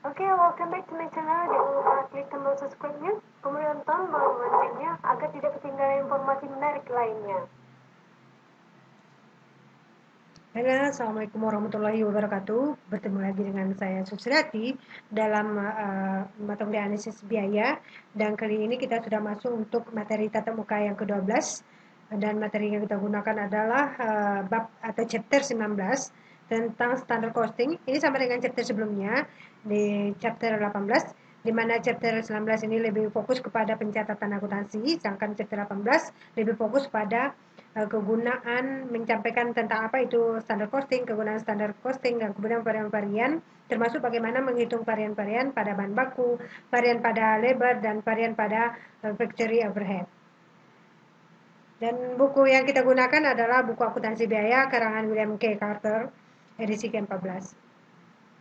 Oke, welcome back to my channel. Jangan lupa klik tombol subscribe-nya, kemudian tombol loncengnya agar tidak ketinggalan informasi menarik lainnya. Halo, Assalamualaikum warahmatullahi wabarakatuh. Bertemu lagi dengan saya Susriati dalam mata kuliah analisis biaya, dan kali ini kita sudah masuk untuk materi tatap muka yang ke-12, dan materi yang kita gunakan adalah bab atau chapter 19 tentang standard costing. Ini sama dengan chapter sebelumnya di chapter 18, di mana chapter 19 ini lebih fokus kepada pencatatan akuntansi, sedangkan chapter 18 lebih fokus pada kegunaan menyampaikan tentang apa itu standar costing, kegunaan standar costing, dan kemudian varian-varian, termasuk bagaimana menghitung varian-varian pada bahan baku, varian pada labor, dan varian pada factory overhead. Dan buku yang kita gunakan adalah buku akuntansi biaya karangan William K. Carter, edisi ke-14.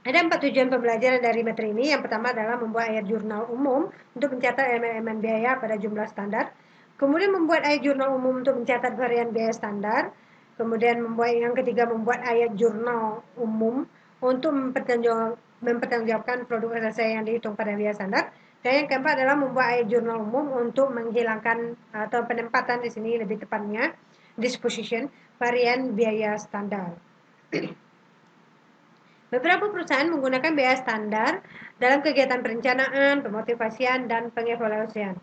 Ada 4 tujuan pembelajaran dari materi ini. Yang pertama adalah membuat ayat jurnal umum untuk mencatat elemen-elemen biaya pada jumlah standar. Kemudian membuat ayat jurnal umum untuk mencatat varian biaya standar. Kemudian yang ketiga membuat ayat jurnal umum untuk mempertanggungjawabkan produk selesai yang dihitung pada biaya standar. Dan yang keempat adalah membuat ayat jurnal umum untuk menghilangkan atau penempatan di sini lebih tepatnya disposition varian biaya standar. Beberapa perusahaan menggunakan biaya standar dalam kegiatan perencanaan, pemotivasian, dan pengevaluasian.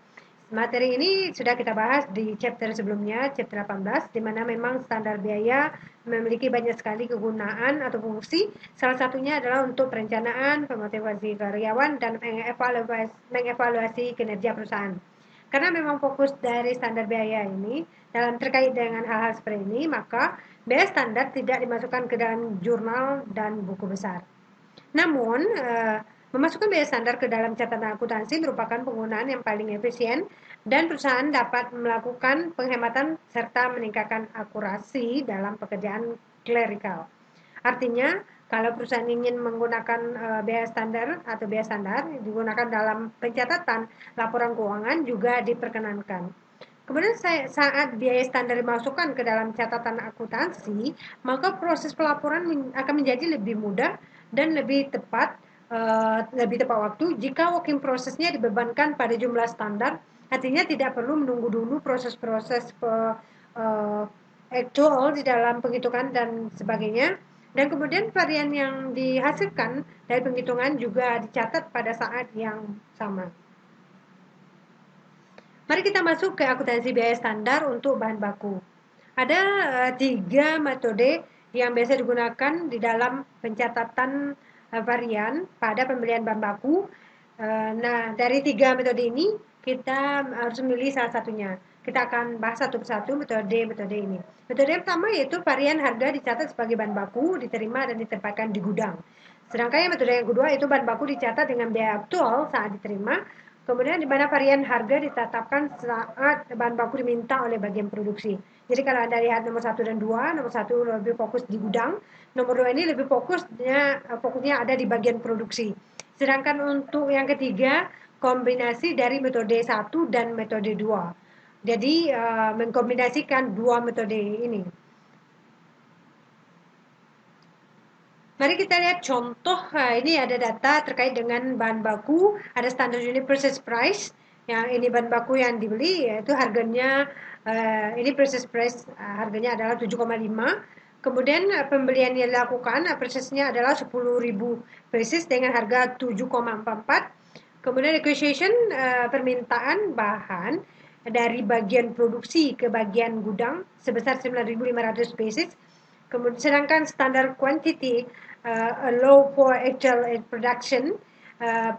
Materi ini sudah kita bahas di chapter sebelumnya, chapter 18, di mana memang standar biaya memiliki banyak sekali kegunaan atau fungsi. Salah satunya adalah untuk perencanaan, pemotivasi karyawan, dan mengevaluasi kinerja perusahaan. Karena memang fokus dari standar biaya ini dalam terkait dengan hal-hal seperti ini, maka biaya standar tidak dimasukkan ke dalam jurnal dan buku besar. Namun, memasukkan biaya standar ke dalam catatan akuntansi merupakan penggunaan yang paling efisien, dan perusahaan dapat melakukan penghematan serta meningkatkan akurasi dalam pekerjaan klerikal. Artinya, kalau perusahaan ingin menggunakan biaya standar atau biaya standar digunakan dalam pencatatan laporan keuangan juga diperkenankan. Kemudian saat biaya standar dimasukkan ke dalam catatan akuntansi, maka proses pelaporan akan menjadi lebih mudah dan lebih tepat waktu jika working prosesnya dibebankan pada jumlah standar. Artinya tidak perlu menunggu dulu proses-proses actual di dalam penghitungan dan sebagainya. Dan kemudian varian yang dihasilkan dari penghitungan juga dicatat pada saat yang sama. Mari kita masuk ke akuntansi biaya standar untuk bahan baku. Ada 3 metode yang biasa digunakan di dalam pencatatan varian pada pembelian bahan baku. Nah, dari 3 metode ini kita harus memilih salah satunya. Kita akan bahas satu persatu metode ini. Metode yang pertama yaitu varian harga dicatat sebagai bahan baku, diterima dan ditempatkan di gudang. Sedangkan metode yang kedua itu bahan baku dicatat dengan biaya aktual saat diterima. Kemudian di mana varian harga ditetapkan saat bahan baku diminta oleh bagian produksi. Jadi kalau Anda lihat nomor 1 dan 2, nomor 1 lebih fokus di gudang, nomor 2 ini lebih fokusnya ada di bagian produksi. Sedangkan untuk yang ketiga, kombinasi dari metode 1 dan metode 2. Jadi mengkombinasikan dua metode ini. Mari kita lihat contoh. Ini ada data terkait dengan bahan baku, ada standar unit purchase price. Yang ini bahan baku yang dibeli, yaitu harganya ini purchase price harganya adalah 7,5. Kemudian pembelian yang dilakukan purchase-nya adalah 10.000 pieces dengan harga 7,44. Kemudian negotiation permintaan bahan dari bagian produksi ke bagian gudang sebesar 9.500 pieces. Kemudian sedangkan standar quantity allow for actual production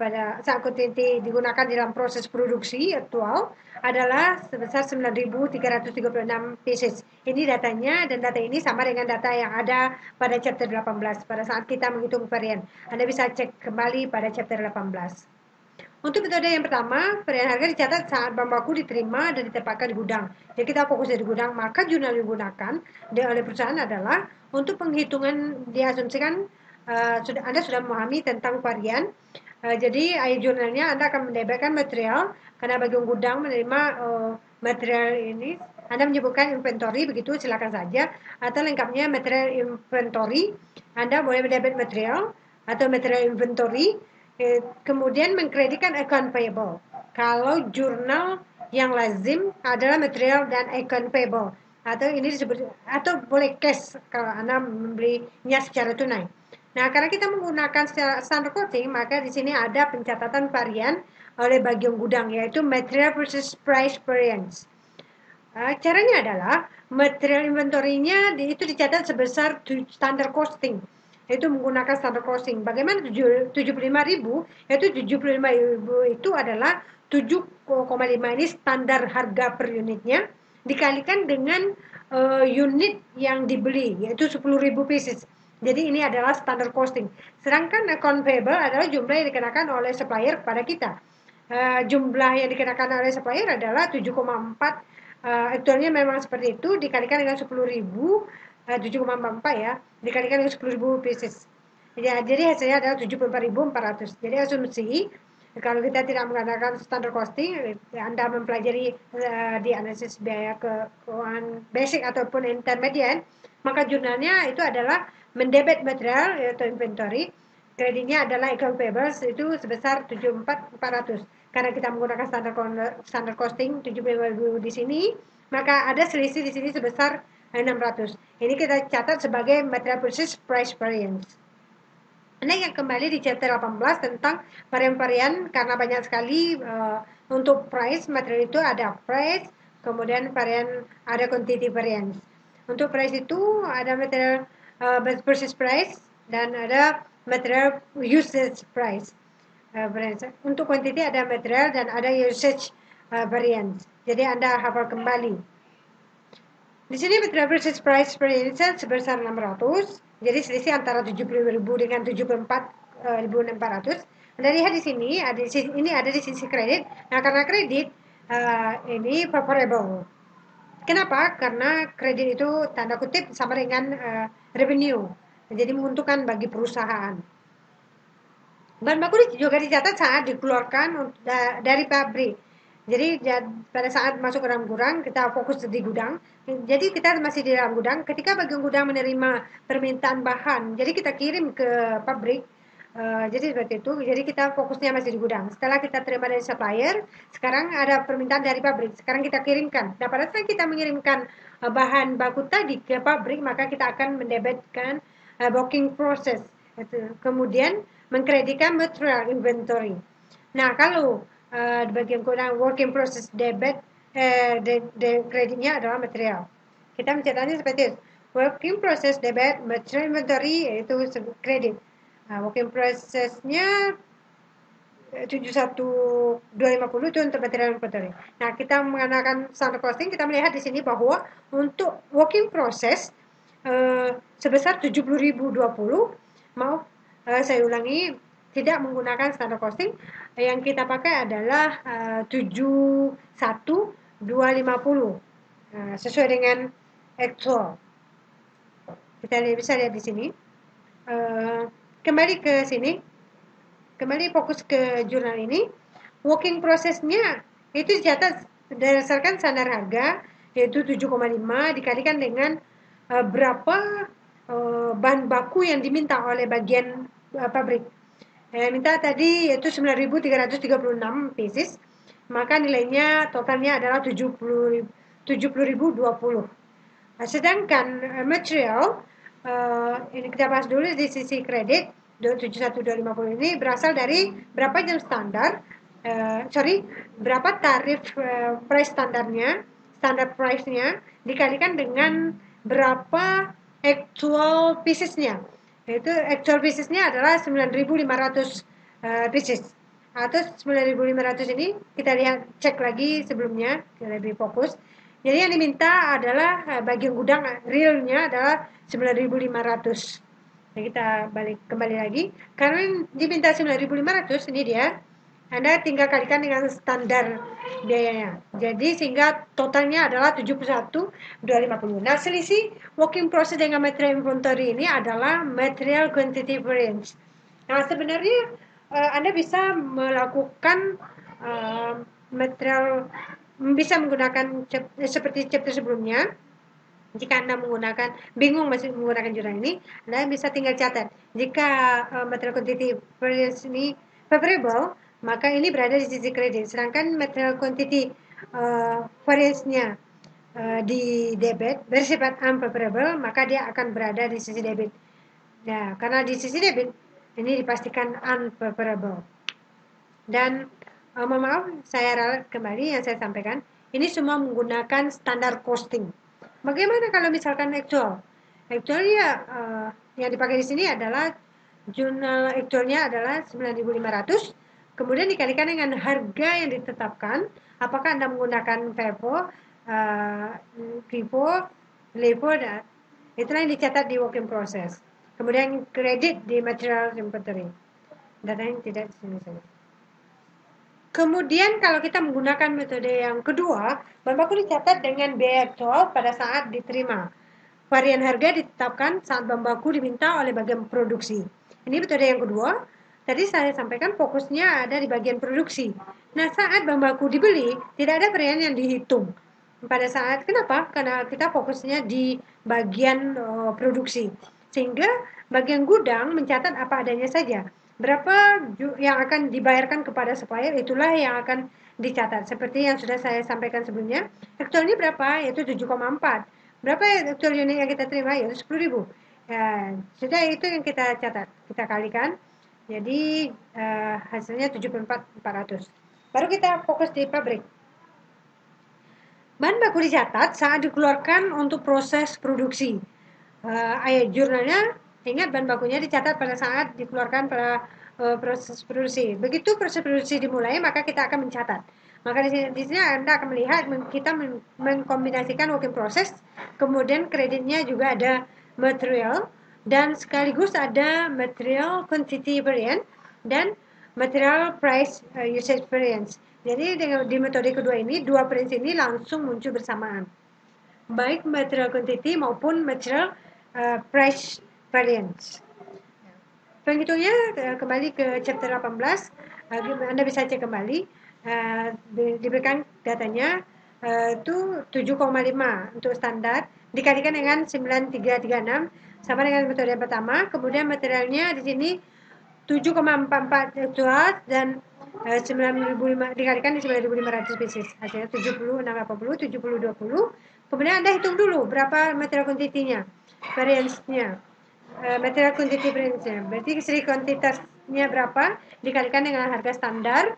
pada saat quantity digunakan dalam proses produksi aktual adalah sebesar 9.336 pieces. Ini datanya, dan data ini sama dengan data yang ada pada chapter 18 pada saat kita menghitung varian. Anda bisa cek kembali pada chapter 18. Untuk metode yang pertama, varian harga dicatat saat bahan baku diterima dan ditempatkan di gudang. Jadi kita fokus di gudang, maka jurnal yang digunakan oleh perusahaan adalah untuk penghitungan diasumsikan Anda sudah memahami tentang varian. Jadi ayat jurnalnya Anda akan mendapatkan material karena bagian gudang menerima material ini. Anda menyebutkan inventory, begitu silakan saja, atau lengkapnya material inventory. Anda boleh mendapat material atau material inventory. Kemudian mengkreditkan account payable. Kalau jurnal yang lazim adalah material dan account payable, atau ini disebut, atau boleh cash kalau Anda membelinya secara tunai. Nah, karena kita menggunakan standard costing, maka di sini ada pencatatan varian oleh bagian gudang, yaitu material versus price variance. Caranya adalah material inventory-nya itu dicatat sebesar standard costing, yaitu menggunakan standard costing. Bagaimana 75.000? Yaitu 75.000 itu adalah 7,5 ini standar harga per unitnya dikalikan dengan unit yang dibeli, yaitu 10.000 pieces. Jadi ini adalah standard costing. Sedangkan account payable adalah jumlah yang dikenakan oleh supplier kepada kita. Jumlah yang dikenakan oleh supplier adalah 7,4. Aktualnya memang seperti itu, dikalikan dengan 10.000, 7,44 ya, dikalikan dengan 10.000 pieces. Ya, jadi hasilnya adalah 74.400. Jadi asumsi kalau kita tidak menggunakan standard costing, Anda mempelajari di analisis biaya keuangan basic ataupun intermediate, maka jurnalnya itu adalah mendebit material atau inventory, kreditnya adalah account payables itu sebesar 74.400. Karena kita menggunakan standar costing 75.000 di sini, maka ada selisih di sini sebesar 600. Ini kita catat sebagai material purchase price variance. Nah, yang kembali di chapter 18 tentang varian-varian, karena banyak sekali untuk price material itu ada price, kemudian varian ada quantity variance. Untuk price itu ada material purchase price dan ada material usage price. Untuk quantity ada material dan ada usage variance. Jadi Anda hafal kembali. Di sini material purchase price variance sebesar 600. Jadi selisih antara 70.000 dengan 74.400. Anda lihat di sini ini ada di sisi kredit. Nah, karena kredit ini favorable. Kenapa? Karena kredit itu tanda kutip sama dengan revenue. Jadi menguntungkan bagi perusahaan. Bahan baku juga dicatat saat dikeluarkan dari pabrik. Jadi pada saat masuk ke dalam gudang, kita fokus di gudang. Jadi kita masih di dalam gudang. Ketika bagian gudang menerima permintaan bahan, jadi kita kirim ke pabrik. Jadi seperti itu. Jadi kita fokusnya masih di gudang. Setelah kita terima dari supplier, sekarang ada permintaan dari pabrik. Sekarang kita kirimkan. Nah, pada saat kita mengirimkan bahan baku tadi ke pabrik, maka kita akan mendebitkan booking process. Kemudian mengkreditkan material inventory. Nah, kalau di bagian kurang working process debit, kreditnya adalah material. Kita mencatatnya seperti itu. Working process debit material inventory yaitu kredit. Working processnya 71.250 itu untuk material inventory. Nah, kita menggunakan standard costing, kita melihat di sini bahwa untuk working process sebesar 70.020, saya ulangi, tidak menggunakan standard costing. Yang kita pakai adalah 71.250 sesuai dengan actual. Kita bisa lihat di sini. Kembali ke sini, kembali fokus ke jurnal ini. Working prosesnya itu dicatat berdasarkan standar harga, yaitu 7,5 dikalikan dengan berapa bahan baku yang diminta oleh bagian pabrik. Minta tadi yaitu 9.336 pieces, maka nilainya totalnya adalah 70.020. Sedangkan material ini kita bahas dulu di sisi kredit 71.250 ini berasal dari berapa jam standar, berapa tarif price standarnya, standar price-nya dikalikan dengan berapa actual piecesnya. Yaitu actual piecesnya adalah 9.500 pieces. Atau 9.500 ini kita lihat cek lagi sebelumnya, lebih fokus. Jadi yang diminta adalah bagian gudang realnya adalah 9.500. Nah, kita kembali lagi. Karena diminta 9.500, ini dia. Anda tinggal kalikan dengan standar biayanya. Jadi sehingga totalnya adalah 71.250. Nah, selisih working process dengan material inventory ini adalah material quantity variance. Nah, sebenarnya Anda bisa melakukan material, bisa menggunakan seperti chapter sebelumnya. Jika Anda bingung masih menggunakan jurnal ini, Anda bisa tinggal catat. Jika material quantity variance ini favorable, maka ini berada di sisi kredit. Sedangkan material quantity variance-nya di debit bersifat unfavorable, maka dia akan berada di sisi debit. Nah, karena di sisi debit ini dipastikan unfavorable. Dan mohon maaf, saya ralat kembali yang saya sampaikan. Ini semua menggunakan standar costing. Bagaimana kalau misalkan actual? Actual ya yang dipakai di sini adalah jurnal actualnya adalah 9.500. Kemudian dikalikan dengan harga yang ditetapkan. Apakah Anda menggunakan FIFO, LIFO, dan itulah yang dicatat di work in process. Kemudian kredit di material inventory. Datanya tidak di sini saja. Kemudian kalau kita menggunakan metode yang kedua, bahan baku dicatat dengan biaya actual pada saat diterima. Varian harga ditetapkan saat bahan baku diminta oleh bagian produksi. Ini metode yang kedua. Tadi saya sampaikan fokusnya ada di bagian produksi. Nah, saat bahan baku dibeli, tidak ada varian yang dihitung. Pada saat, kenapa? Karena kita fokusnya di bagian produksi. Sehingga bagian gudang mencatat apa adanya saja. Berapa yang akan dibayarkan kepada supplier, itulah yang akan dicatat. Seperti yang sudah saya sampaikan sebelumnya, actualnya berapa? Yaitu 7,4. Berapa actual unit yang kita terima? Yaitu 10.000. Ya, sudah itu yang kita catat. Kita kalikan. Jadi hasilnya 74.400. Baru kita fokus di pabrik. Bahan baku dicatat saat dikeluarkan untuk proses produksi. Ayat jurnalnya, ingat bahan bakunya dicatat pada saat dikeluarkan pada proses produksi. Begitu proses produksi dimulai, maka kita akan mencatat. Maka di sini Anda akan melihat kita mengkombinasikan working process, kemudian kreditnya juga ada material, dan sekaligus ada material quantity variance dan material price usage variance. Jadi di metode kedua ini, dua prinsip ini langsung muncul bersamaan. Baik material quantity maupun material price variance. Penghitungnya kembali ke chapter 18, Anda bisa cek kembali, diberikan datanya itu 7,5 untuk standar, dikalikan dengan 9336 sama dengan metode yang pertama. Kemudian materialnya di sini 7,44 actual dan 9.500 dikalikan di 9.500 pieces, hasilnya 70,680, 70,20. Kemudian Anda hitung dulu berapa material quantity-nya, variance-nya, material quantity variance-nya. Berarti seri kuantitasnya berapa dikalikan dengan harga standar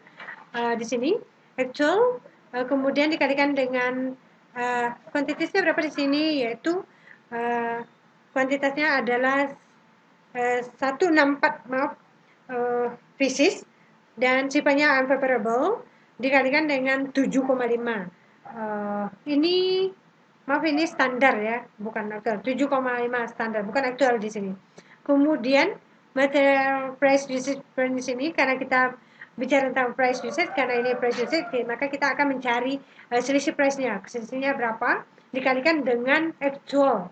di sini actual, kemudian dikalikan dengan kuantitasnya berapa di sini, yaitu kuantitasnya adalah 164 pieces dan sifatnya unfavorable dikalikan dengan 7,5. Ini maaf, ini standar ya, bukan aktual. 7,5 standar, bukan aktual di sini. Kemudian material price usage di sini, karena kita bicara tentang price usage, karena ini price usage, maka kita akan mencari selisih price-nya. Selisihnya berapa dikalikan dengan actual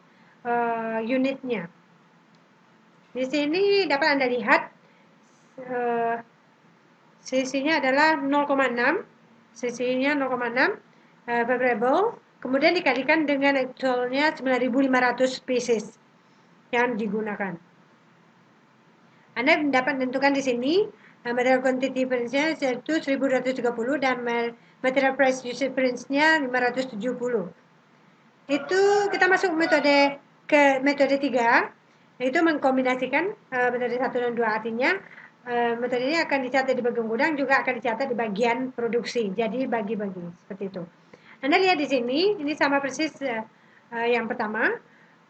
unitnya. Di sini dapat Anda lihat selisihnya adalah 0,6, selisihnya 0,6 favorable, kemudian dikalikan dengan actualnya 9.500 pieces yang digunakan. Anda dapat menentukan di sini material quantity variance-nya yaitu 1.230 dan material price usage variance-nya 570. Itu kita masuk metode 3, yaitu mengkombinasikan metode 1 dan 2. Artinya metode ini akan dicatat di bagian gudang, juga akan dicatat di bagian produksi. Jadi bagi-bagi seperti itu. Anda lihat di sini, ini sama persis yang pertama.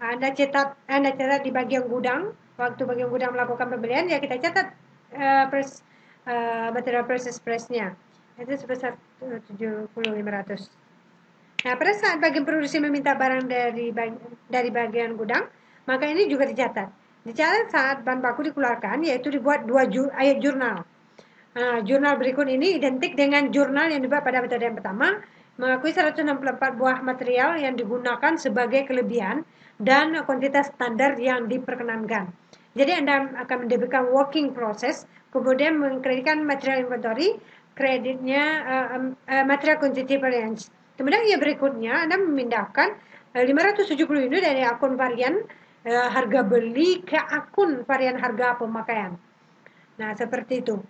Anda catat di bagian gudang. Waktu bagian gudang melakukan pembelian, ya kita catat material purchase price-nya. Itu sebesar 7.500. Nah, pada saat bagian produksi meminta barang dari bagian gudang, maka ini juga dicatat. Dicatat saat bahan baku dikeluarkan, yaitu dibuat 2 ayat jurnal. Jurnal berikut ini identik dengan jurnal yang dibuat pada metode yang pertama, mengakui 164 buah material yang digunakan sebagai kelebihan dan kuantitas standar yang diperkenankan. Jadi Anda akan mendapatkan working process, kemudian mengkreditkan material inventory, kreditnya material quantity variance. Kemudian yang berikutnya Anda memindahkan 570 unit dari akun varian harga beli ke akun varian harga pemakaian. Nah, seperti itu.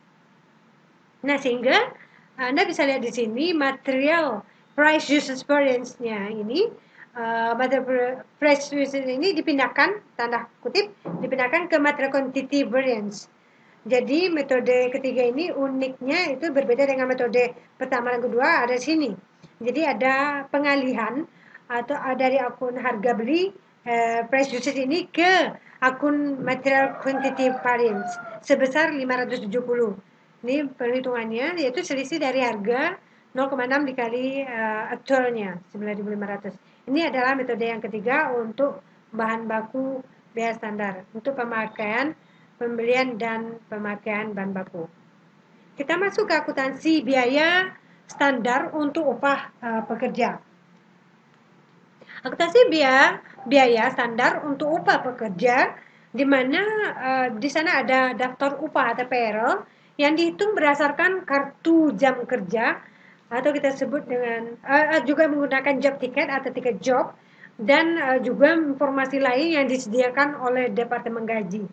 Nah, sehingga Anda bisa lihat di sini material price usage variance-nya ini, material price usage ini dipindahkan, tanda kutip, dipindahkan ke material quantity variance. Jadi metode ketiga ini uniknya itu berbeda dengan metode pertama dan kedua ada di sini. Jadi ada pengalihan atau dari akun harga beli price usage ini ke akun material quantity variance sebesar 570. Ini perhitungannya yaitu selisih dari harga 0,6 dikali aktualnya 9.500. Ini adalah metode yang ketiga untuk bahan baku biaya standar untuk pemakaian, pembelian dan pemakaian bahan baku. Kita masuk ke akuntansi biaya standar untuk upah pekerja. Akuntansi biaya standar untuk upah pekerja di mana di sana ada daftar upah atau payroll yang dihitung berdasarkan kartu jam kerja atau kita sebut dengan juga menggunakan job ticket atau tiket job dan juga informasi lain yang disediakan oleh Departemen Gaji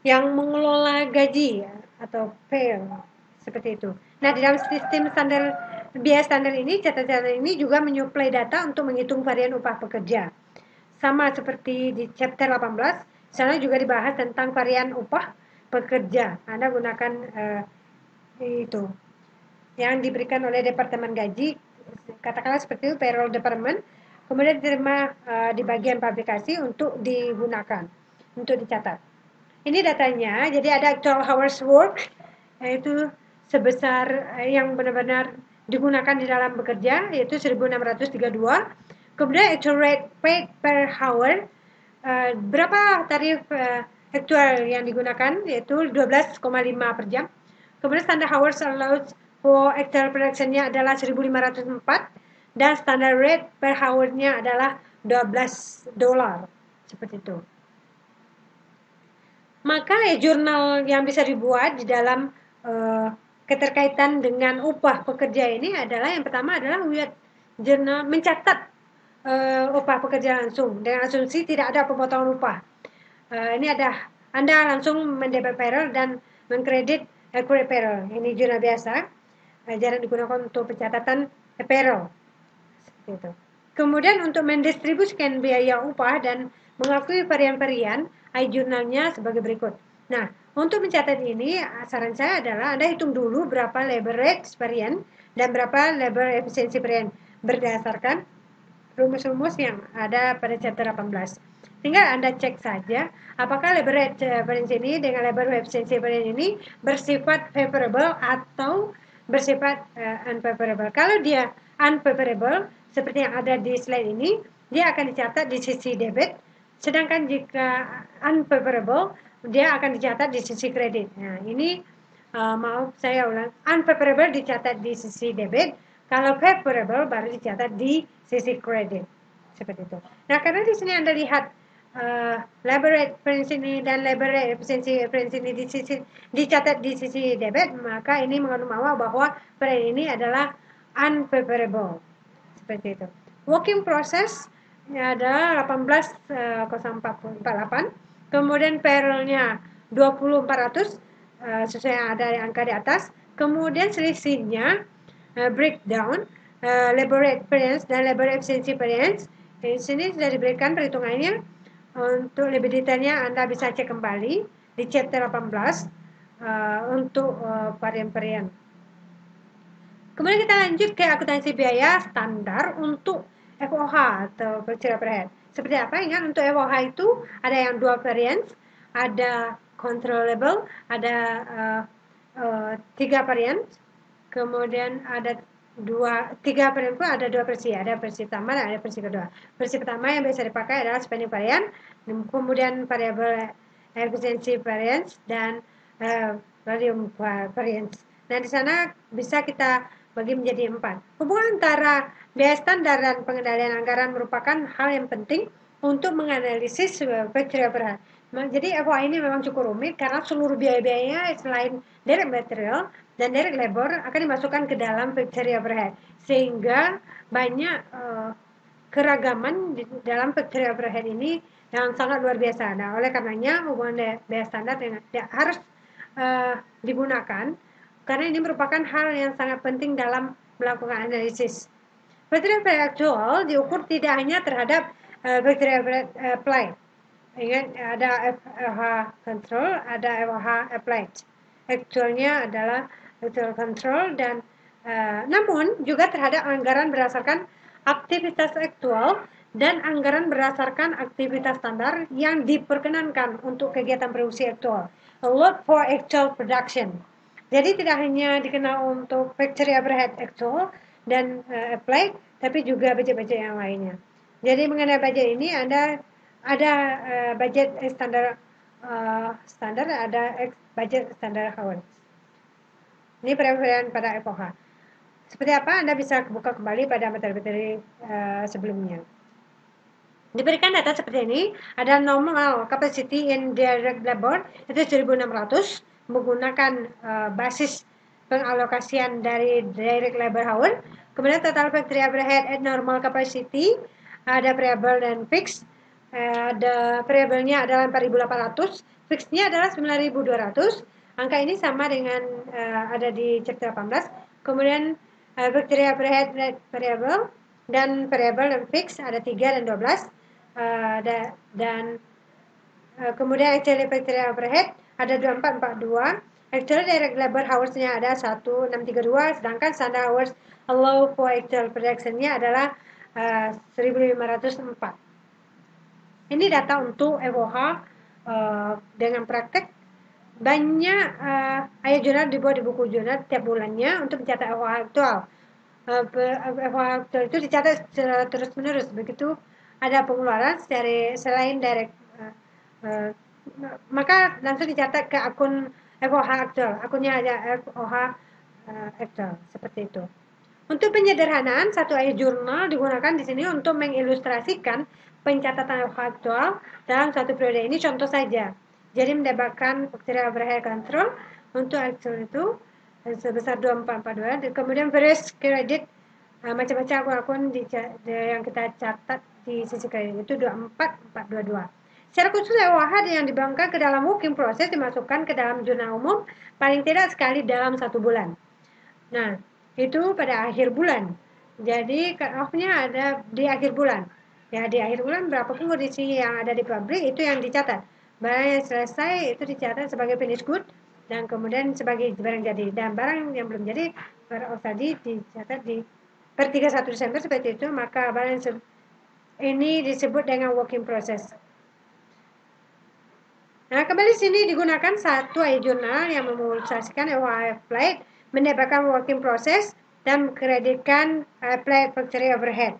yang mengelola gaji atau payroll seperti itu. Nah, di dalam sistem biaya standar ini, catatan ini juga menyuplai data untuk menghitung varian upah pekerja. Sama seperti di chapter 18, sana juga dibahas tentang varian upah pekerja. Anda gunakan itu yang diberikan oleh Departemen Gaji, katakanlah seperti itu, payroll department, kemudian diterima di bagian publikasi untuk digunakan, untuk dicatat. Ini datanya, jadi ada actual hours work, yaitu sebesar yang benar-benar digunakan di dalam bekerja, yaitu 1632. Kemudian actual rate paid per hour, berapa tarif actual yang digunakan, yaitu 12,5 per jam. Kemudian standard hours allowed for actual production-nya adalah 1504 dan standard rate per hour-nya adalah $12 seperti itu. Maka jurnal yang bisa dibuat di dalam keterkaitan dengan upah pekerja ini adalah yang pertama adalah jurnal mencatat upah pekerja langsung dengan asumsi tidak ada pemotongan upah. Ini ada Anda langsung mendebit payroll dan mengkredit accurate payroll. Ini jurnal biasa, jarang digunakan untuk pencatatan payroll. Gitu. Kemudian untuk mendistribusikan biaya upah dan mengakui varian-varian, jurnalnya sebagai berikut. Nah, untuk mencatat ini, saran saya adalah Anda hitung dulu berapa labor rate varian dan berapa labor efficiency varian berdasarkan rumus-rumus yang ada pada chapter 18. Tinggal Anda cek saja apakah labor rate variance ini dengan labor efficiency variance ini bersifat favorable atau bersifat unfavorable. Kalau dia unfavorable seperti yang ada di slide ini, dia akan dicatat di sisi debit, sedangkan jika unfavorable dia akan dicatat di sisi kredit. Nah, ini maaf saya ulang, unfavorable dicatat di sisi debit, kalau favorable baru dicatat di sisi kredit. Seperti itu. Nah, karena di sini Anda lihat labor rate variance ini dan labor rate efficiency variance ini dicatat di sisi debit, maka ini mengandung bahwa varian ini adalah unfavorable. Seperti itu. Working process ada 18,048. Kemudian payroll-nya 20.400 sesuai yang ada di angka di atas. Kemudian selisihnya breakdown labor rate variance dan labor efficiency variance. Di sini sudah diberikan perhitungannya. Untuk lebih detailnya Anda bisa cek kembali di chapter 18 untuk varian-varian. Kemudian kita lanjut ke akuntansi biaya standar untuk FOH atau purchase overhead. Seperti apa? Ingat untuk FOH itu ada yang dua variance, ada controllable, ada tiga variance, kemudian ada tiga varian pun ada dua versi, ada versi pertama dan ada versi kedua. Versi pertama yang biasa dipakai adalah spending variance, kemudian variable efficiency variance dan volume variance. Nah, di sana bisa kita bagi menjadi 4. Hubungan antara biaya standar dan pengendalian anggaran merupakan hal yang penting untuk menganalisis factory overhead. Jadi FOA ini memang cukup rumit karena seluruh biaya-biayanya selain direct material dan direct labor akan dimasukkan ke dalam factory overhead, sehingga banyak keragaman di dalam factory overhead ini yang sangat luar biasa. Nah, oleh karenanya hubungan biaya standar harus digunakan karena ini merupakan hal yang sangat penting dalam melakukan analisis. Factory overhead actual diukur tidak hanya terhadap factory overhead applied. Ingat, ada FOH control, ada FOH applied. Actualnya adalah actual control dan namun juga terhadap anggaran berdasarkan aktivitas aktual dan anggaran berdasarkan aktivitas standar yang diperkenankan untuk kegiatan produksi aktual. A load for actual production. Jadi tidak hanya dikenal untuk factory overhead actual dan applied, tapi juga budget-budget yang lainnya. Jadi mengenai budget ini ada budget standar standar, ada budget standar hours. Ini perbedaan pada FOH. Seperti apa? Anda bisa buka kembali pada materi-materi sebelumnya. Diberikan data seperti ini, ada normal capacity in direct labor itu 1.600 menggunakan basis pengalokasian dari direct labor hour. Kemudian total factory overhead at normal capacity ada variable dan fix. Ada variabelnya adalah 4.800, fixnya adalah 9.200. Angka ini sama dengan ada di chapter 18. Kemudian factory overhead variable dan variable dan fix ada 3 dan 12. Kemudian actual factory overhead ada 2442. Actual direct labor hours-nya ada 1632, sedangkan standard hours allow for actual production-nya adalah 1504. Ini data untuk FOH dengan praktek. Banyak ayat jurnal dibuat di buku jurnal tiap bulannya untuk mencatat FOH aktual. FOH aktual itu dicatat terus-menerus. Begitu ada pengeluaran selain direct, maka langsung dicatat ke akun FOH aktual. Akunnya ada FOH aktual seperti itu. Untuk penyederhanaan, satu ayat jurnal digunakan di sini untuk mengilustrasikan pencatatan FOH aktual dalam satu periode. Ini contoh saja. Jadi mendapatkan factory overhead control untuk actual itu sebesar 2442. Kemudian various credit macam-macam akun-akun yang kita catat di sisi kredit itu 24422. Secara khusus FOH yang dibanggakan ke dalam working process dimasukkan ke dalam jurnal umum paling tidak sekali dalam 1 bulan. Nah, itu pada akhir bulan. Jadi cut off-nya ada di akhir bulan. Ya, di akhir bulan berapapun kondisi yang ada di pabrik itu yang dicatat. Barang yang selesai itu dicatat sebagai finished good dan kemudian sebagai barang jadi. Dan barang yang belum jadi tadi dicatat di per 31 Desember seperti itu, maka barang ini disebut dengan working process. Nah, kembali sini digunakan satu ayat jurnal yang memutuskan FOH applied mendapatkan working process dan kreditkan applied factory overhead.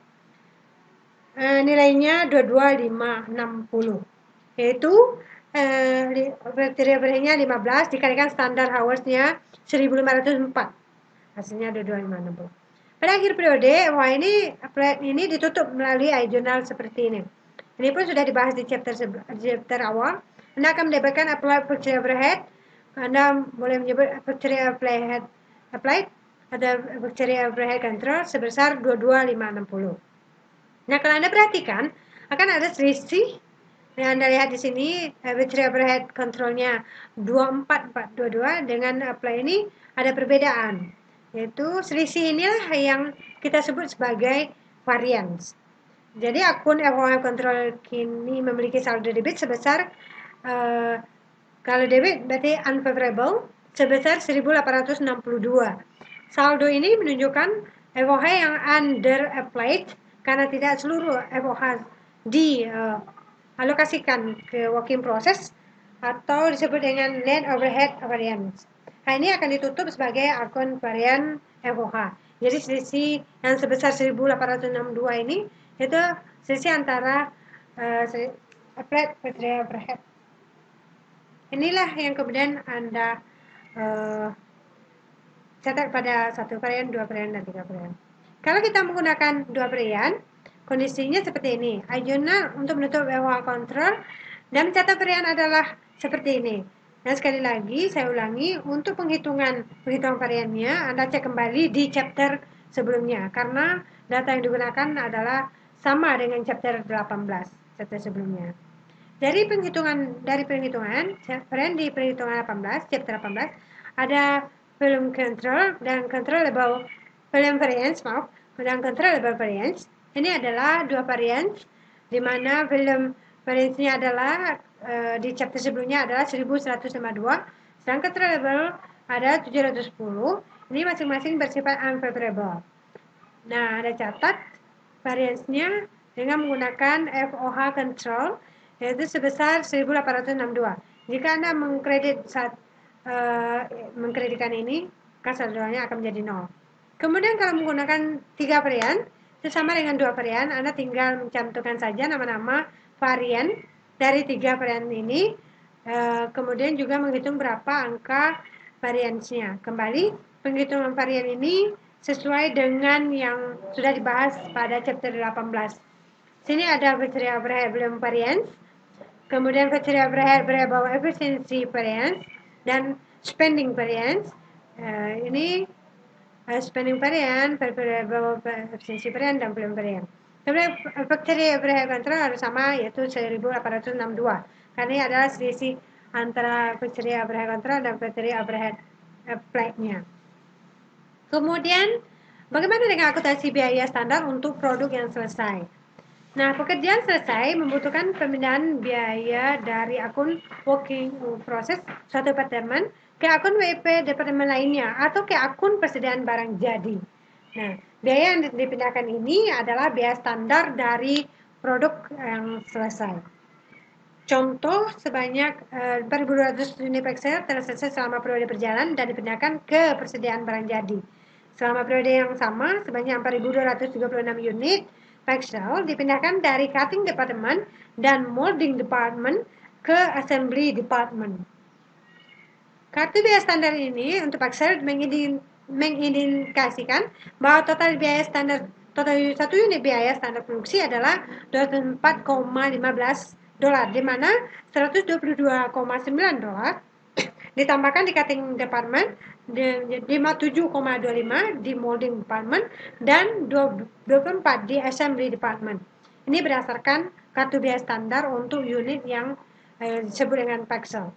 Nilainya 22560. Yaitu factory overheadnya 15 dikalikan standar hours-nya 1504. Hasilnya 22560. Pada akhir periode, applied ini ditutup melalui ayat jurnal seperti ini. Ini pun sudah dibahas di chapter awal. Anda akan mendapatkan applied factory overhead. Anda boleh menyebut factory applied atau factory overhead control sebesar 22560. Nah, kalau Anda perhatikan, akan ada selisih yang Anda lihat di sini, factory overhead controlnya 24422 dengan apply ini ada perbedaan. Yaitu selisih inilah yang kita sebut sebagai variance. Jadi akun FOH control kini memiliki saldo debit sebesar kalau debit berarti unfavorable sebesar 1862. Saldo ini menunjukkan FOH yang under applied karena tidak seluruh FOH dialokasikan ke working process atau disebut dengan net overhead variance. Nah, ini akan ditutup sebagai akun varian FOH. Jadi selisih yang sebesar 1862 ini itu selisih antara applied factory overhead. Inilah yang kemudian Anda catat pada satu varian, dua varian, dan tiga varian. Kalau kita menggunakan dua varian, kondisinya seperti ini. Jurnal untuk menutup FOH control dan mencatat varian adalah seperti ini. Nah, sekali lagi saya ulangi, untuk penghitungan variannya Anda cek kembali di chapter sebelumnya karena data yang digunakan adalah sama dengan chapter 18, chapter sebelumnya. Dari perhitungan varian di perhitungan 18, chapter 18 ada film control dan controllable film variance, dan controllable variance. Ini adalah dua variance di mana film variance-nya adalah di chapter sebelumnya adalah 1152, sedangkan controllable ada 710. Ini masing-masing bersifat unfavorable. Nah, ada catat variance-nya dengan menggunakan FOH control yaitu sebesar 1862. Jika Anda mengkreditkan ini, maka saldonya akan menjadi 0. Kemudian kalau menggunakan 3 varian, itu sama dengan 2 varian, Anda tinggal mencantumkan saja nama-nama varian dari 3 varian ini, kemudian juga menghitung berapa angka variansnya. Kembali, penghitungan varian ini sesuai dengan yang sudah dibahas pada chapter 18. Sini ada variable variance, kemudian variable efficiency variance, dan spending variance. Ini spending variance, variable efficiency variance, dan film variance. Kemudian factory overhead control harus sama, yaitu 1862. Karena ini adalah selisih antara factory overhead control dan factory overhead apply-nya. Kemudian, bagaimana dengan akuntansi biaya standar untuk produk yang selesai? Nah, pekerjaan selesai membutuhkan pemindahan biaya dari akun working process suatu departemen ke akun WIP departemen lainnya atau ke akun persediaan barang jadi. Nah, biaya yang dipindahkan ini adalah biaya standar dari produk yang selesai. Contoh sebanyak 4.200 unit Excel telah selesai selama periode berjalan dan dipindahkan ke persediaan barang jadi. Selama periode yang sama, sebanyak 4.236 unit Excel dipindahkan dari cutting department dan molding department ke assembly department. Kartu biaya standar ini untuk Excel mengindikasikan bahwa total satu unit biaya standar produksi adalah $24,15, di mana $122,9 ditambahkan di cutting department, 57,25 di molding department, dan 24 di assembly department. Ini berdasarkan kartu biaya standar untuk unit yang disebut dengan Excel.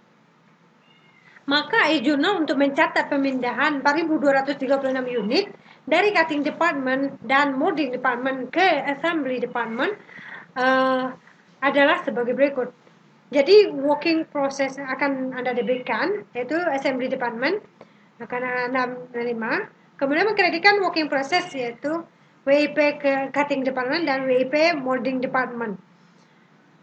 Maka e-journal untuk mencatat pemindahan 4.236 unit dari cutting department dan molding department ke assembly department adalah sebagai berikut. Jadi working process akan Anda diberikan, yaitu assembly department akan Anda menerima. Kemudian mengkreditkan working process, yaitu WIP ke cutting department dan WIP molding department.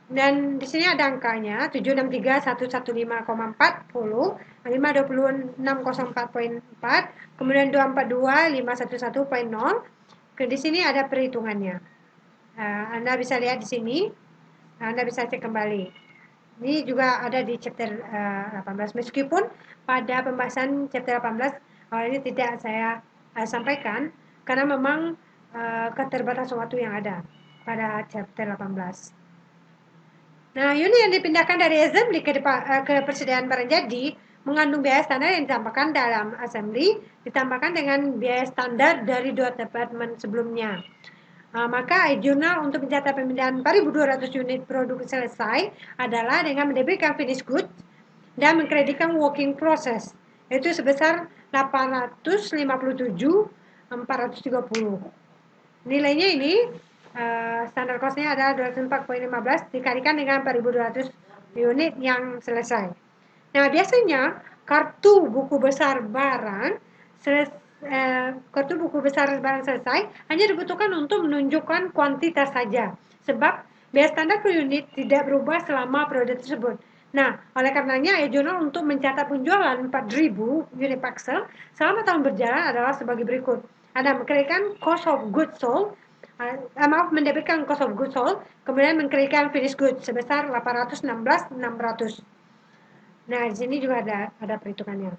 Dan di sini ada angkanya 763.115,40, 526.04.4, kemudian 242.511.0. Di sini ada perhitungannya. Anda bisa lihat di sini. Anda bisa cek kembali. Ini juga ada di chapter 18, meskipun pada pembahasan chapter 18 awal ini tidak saya sampaikan karena memang keterbatasan waktu yang ada pada chapter 18. Nah, unit yang dipindahkan dari assembly ke persediaan barang jadi mengandung biaya standar yang ditambahkan dalam assembly, ditambahkan dengan biaya standar dari dua departemen sebelumnya. Maka e-journal untuk mencatat pemindahan 4.200 unit produk selesai adalah dengan mendebitkan finished goods dan mengkreditkan working process, yaitu sebesar 857.430. Nilainya ini standar cost-nya adalah 204,15 dikalikan dengan 4.200 unit yang selesai. Nah, biasanya kartu buku besar barang selesai hanya dibutuhkan untuk menunjukkan kuantitas saja, sebab biaya standar per unit tidak berubah selama periode tersebut. Nah, oleh karenanya e-journal untuk mencatat penjualan 4.000 unit Excel selama tahun berjalan adalah sebagai berikut. Anda mengkreditkan cost of goods sold, mendebitkan cost of goods sold, kemudian mengkreditkan finished goods sebesar 816.600. Nah, di sini juga ada perhitungannya.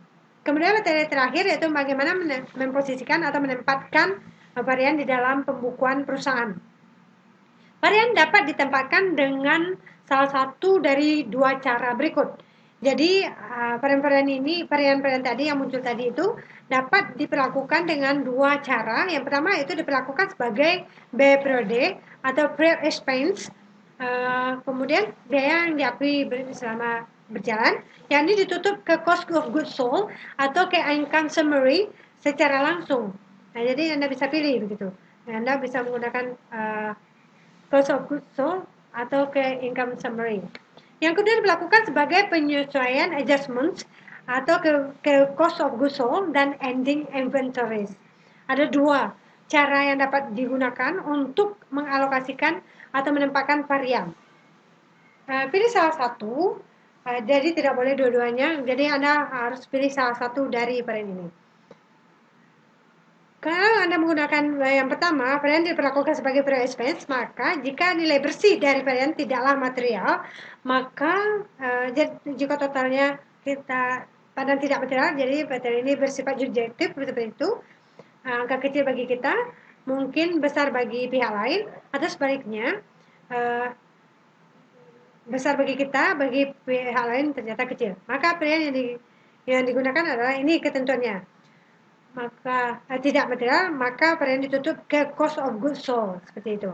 Kemudian materi terakhir yaitu bagaimana memposisikan atau menempatkan varian di dalam pembukuan perusahaan. Varian dapat ditempatkan dengan salah satu dari dua cara berikut. Jadi varian tadi yang muncul tadi itu dapat diperlakukan dengan dua cara. Yang pertama itu diperlakukan sebagai biaya periode atau pre-expense. Kemudian biaya yang diakui selama berjalan, yang ini ditutup ke cost of goods sold atau ke income summary secara langsung. Nah, jadi Anda bisa pilih begitu. Anda bisa menggunakan cost of goods sold atau ke income summary. Yang kedua dilakukan sebagai penyesuaian adjustments atau ke cost of goods sold dan ending inventories. Ada dua cara yang dapat digunakan untuk mengalokasikan atau menempatkan varian. Pilih salah satu, jadi tidak boleh dua-duanya, jadi Anda harus pilih salah satu dari varian ini. Kalau Anda menggunakan yang pertama, varian diperlakukan sebagai varian expense, maka jika nilai bersih dari varian tidaklah material, maka jika totalnya kita pada tidak material, jadi varian ini bersifat subjektif seperti itu, angka kecil bagi kita, mungkin besar bagi pihak lain, atau sebaliknya, besar bagi kita, bagi pihak lain ternyata kecil. Maka varian yang digunakan adalah ini ketentuannya. Maka tidak material, maka varian ditutup ke cost of goods sold, seperti itu.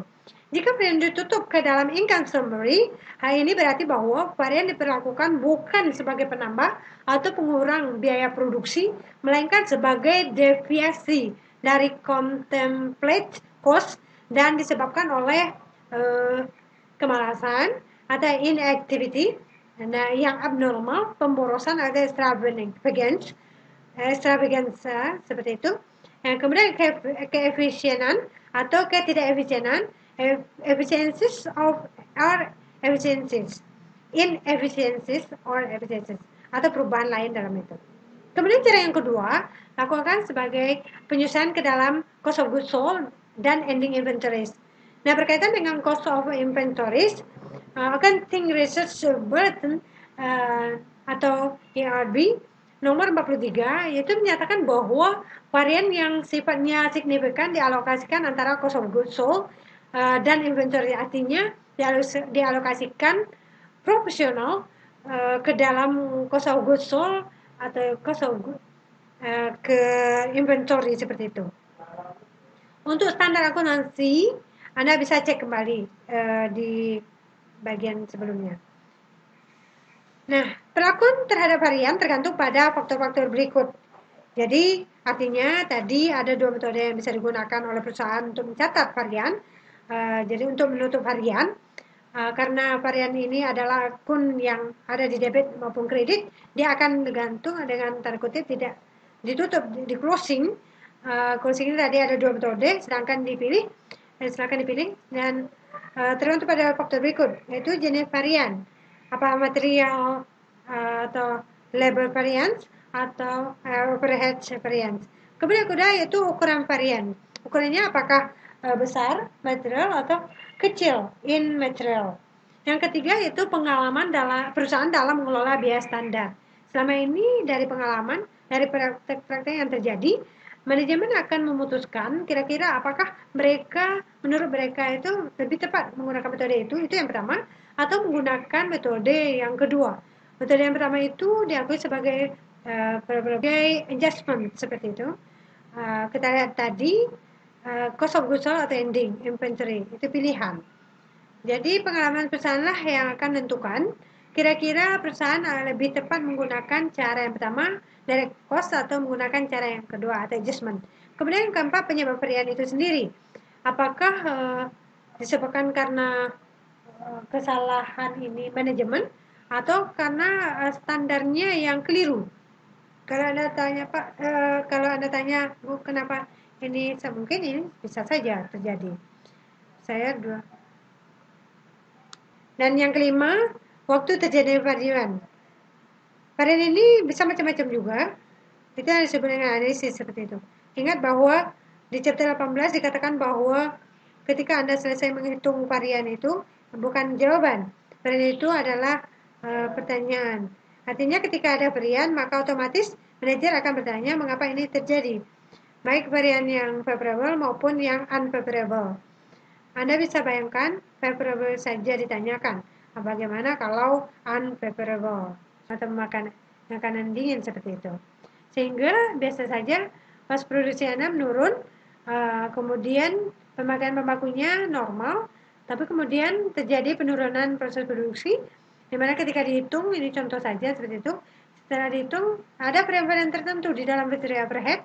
Jika varian ditutup ke dalam income summary, hal ini berarti bahwa varian diperlakukan bukan sebagai penambah atau pengurang biaya produksi, melainkan sebagai deviasi dari contemplate cost dan disebabkan oleh kemalasan atau inactivity, yang abnormal, pemborosan atau extravaganza seperti itu. Kemudian keefisienan atau ketidakefisienan, efficiencies or efficiencies, inefficiencies or efficiencies, atau perubahan lain dalam itu. Kemudian cara yang kedua, lakukan sebagai penyusunan ke dalam cost of goods sold dan ending inventories. Nah, berkaitan dengan cost of inventories, Accounting Research Bulletin atau ERB nomor 43 yaitu menyatakan bahwa varian yang sifatnya signifikan dialokasikan antara cost of goods sold dan inventory, artinya dialokasikan proporsional ke dalam cost of goods sold atau cost of goods ke inventory seperti itu. Untuk standar akuntansi, Anda bisa cek kembali di bagian sebelumnya. Nah, perlakuan terhadap varian tergantung pada faktor-faktor berikut. Jadi, artinya tadi ada dua metode yang bisa digunakan oleh perusahaan untuk mencatat varian. Jadi, untuk menutup varian, karena varian ini adalah akun yang ada di debit maupun kredit, dia akan tergantung dengan tanda kutip tidak ditutup, di closing. Closing ini tadi ada dua metode, silakan dipilih dan tergantung pada faktor berikut, yaitu jenis varian. Apa material atau labor variance atau overhead variance. Kemudian kedua yaitu ukuran varian. Ukurannya apakah besar material atau kecil in material. Yang ketiga yaitu pengalaman perusahaan dalam mengelola biaya standar. Selama ini dari pengalaman, dari praktek-praktek yang terjadi, manajemen akan memutuskan kira-kira apakah menurut mereka itu lebih tepat menggunakan metode itu yang pertama, atau menggunakan metode yang kedua. Metode yang pertama itu diakui sebagai adjustment seperti itu. Kita lihat tadi cost of goods sold atau ending inventory itu pilihan. Jadi pengalaman perusahaan lah yang akan menentukan kira-kira perusahaan lebih tepat menggunakan cara yang pertama direct cost atau menggunakan cara yang kedua atau adjustment. Kemudian yang keempat, penyebab varian itu sendiri. Apakah disebabkan karena kesalahan ini manajemen atau karena standarnya yang keliru. Kalau Anda tanya Pak, kalau Anda tanya Bu kenapa ini, mungkin ini bisa saja terjadi. Dan yang kelima, waktu terjadi varian. Varian ini bisa macam-macam juga. Itu yang disebut dengan analisis seperti itu. Ingat bahwa di chapter 18 dikatakan bahwa ketika Anda selesai menghitung varian itu bukan jawaban. Varian itu adalah pertanyaan. Artinya ketika ada varian, maka otomatis manajer akan bertanya mengapa ini terjadi. Baik varian yang favorable maupun yang unfavorable. Anda bisa bayangkan favorable saja ditanyakan. Bagaimana kalau unfavorable atau makanan dingin seperti itu. Sehingga biasa saja pas produksi Anda menurun, kemudian pemakaian bahan bakunya normal, tapi kemudian terjadi penurunan proses produksi Dimana ketika dihitung, ini contoh saja seperti itu, setelah dihitung ada variabel tertentu di dalam material overhead,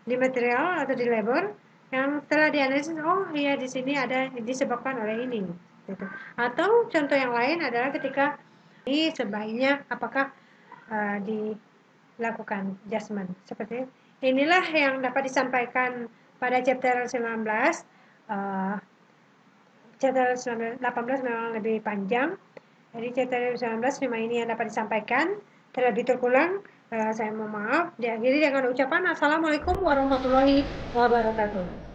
di material atau di labor, yang setelah dianalisis, oh iya di sini ada disebabkan oleh ini. Gitu. Atau contoh yang lain adalah ketika ini sebaiknya apakah dilakukan adjustment seperti inilah yang dapat disampaikan pada chapter 19. Chapter 18 memang lebih panjang, jadi chapter 19 cuma ini yang dapat disampaikan. Terlebih terkurang saya mohon maaf. Diakhiri dengan ucapan Assalamualaikum warahmatullahi wabarakatuh.